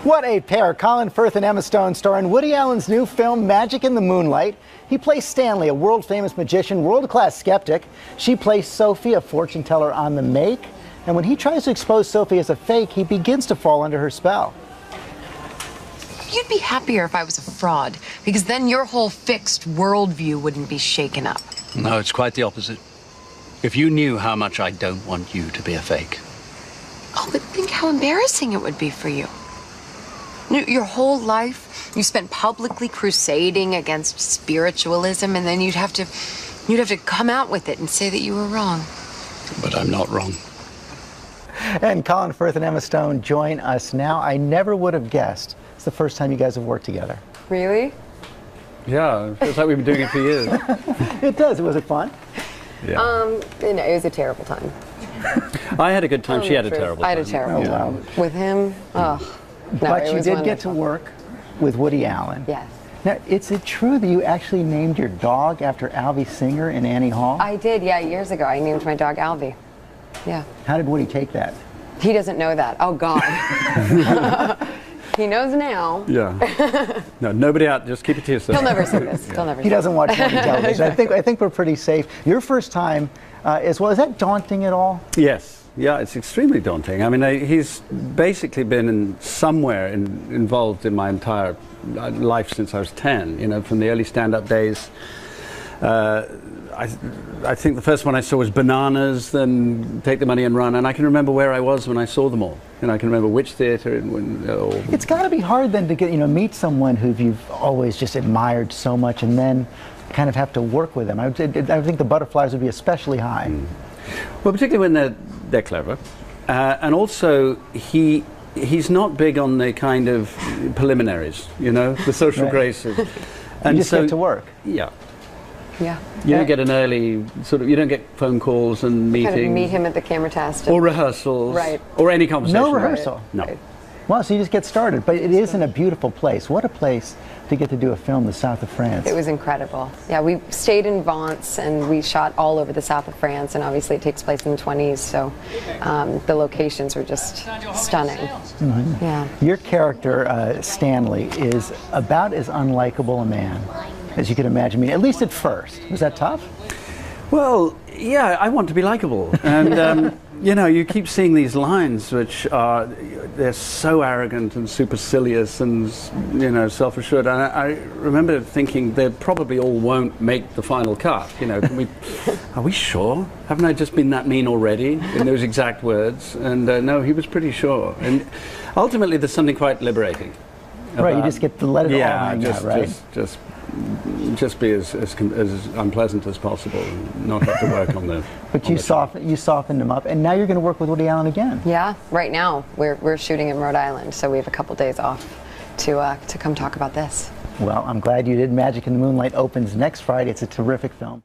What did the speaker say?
What a pair. Colin Firth and Emma Stone star in Woody Allen's new film, Magic in the Moonlight. He plays Stanley, a world-famous magician, world-class skeptic. She plays Sophie, a fortune teller on the make. And when he tries to expose Sophie as a fake, he begins to fall under her spell. You'd be happier if I was a fraud, because then your whole fixed worldview wouldn't be shaken up. No, it's quite the opposite. If you knew how much I don't want you to be a fake. Oh, but think how embarrassing it would be for you. Your whole life, you spent publicly crusading against spiritualism, and then you'd have to come out with it and say that you were wrong. But I'm not wrong. And Colin Firth and Emma Stone join us now. I never would have guessed it's the first time you guys have worked together. Really? Yeah, it feels like we've been doing it for years. It does. Was it fun? Yeah. No, it was a terrible time. I had a good time. She had a terrible time. I had a terrible time. With him, oh. No, but you did wonderful. get to work with Woody Allen. Yes. Now, is it true that you actually named your dog after Alvy Singer in Annie Hall? I did, yeah, years ago. I named my dog Alvy. Yeah. How did Woody take that? He doesn't know that. Oh, God. He knows now. Yeah. No, nobody out. Just keep it to yourself. He'll never see this. He'll never see He doesn't watch Woody television. I think we're pretty safe. Your first time as well, is that daunting at all? Yes. Yeah, it's extremely daunting. I mean, he's basically been involved in my entire life since I was 10, you know, from the early stand-up days. I think the first one I saw was Bananas, then Take the Money and Run, and I can remember where I was when I saw them all. And I can remember which theater. It's got to be hard then to get, meet someone who you've always just admired so much and then kind of have to work with them. I think the butterflies would be especially high. Mm. Well, particularly when they're clever, and also he's not big on the kind of preliminaries, the social graces. And you just get to work. Yeah. Yeah. You don't get an early you don't get phone calls and meetings. Kind of meet him at the camera test. Or rehearsals. Right. Or any conversation. No rehearsal. Right. No. Right. Well, so you just get started, but it is in a beautiful place. What a place to get to do a film, the south of France. It was incredible. Yeah, we stayed in Vence and we shot all over the south of France, and obviously it takes place in the 20s, so the locations were just stunning. Mm-hmm. Yeah. Your character, Stanley, is about as unlikable a man as you could imagine. I mean, at least at first. Was that tough? Well, yeah, I want to be likable. And, you keep seeing these lines which they're so arrogant and supercilious and, self-assured. And I remember thinking they probably all won't make the final cut. Are we sure? Haven't I just been that mean already in those exact words? And no, he was pretty sure. And ultimately, there's something quite liberating. Right, you just get to let it all hang out, right? Just be as unpleasant as possible and not have to work on the... But you softened him up, and now you're going to work with Woody Allen again. Yeah, right now we're shooting in Rhode Island, so we have a couple days off to come talk about this. Well, I'm glad you did. Magic in the Moonlight opens next Friday. It's a terrific film.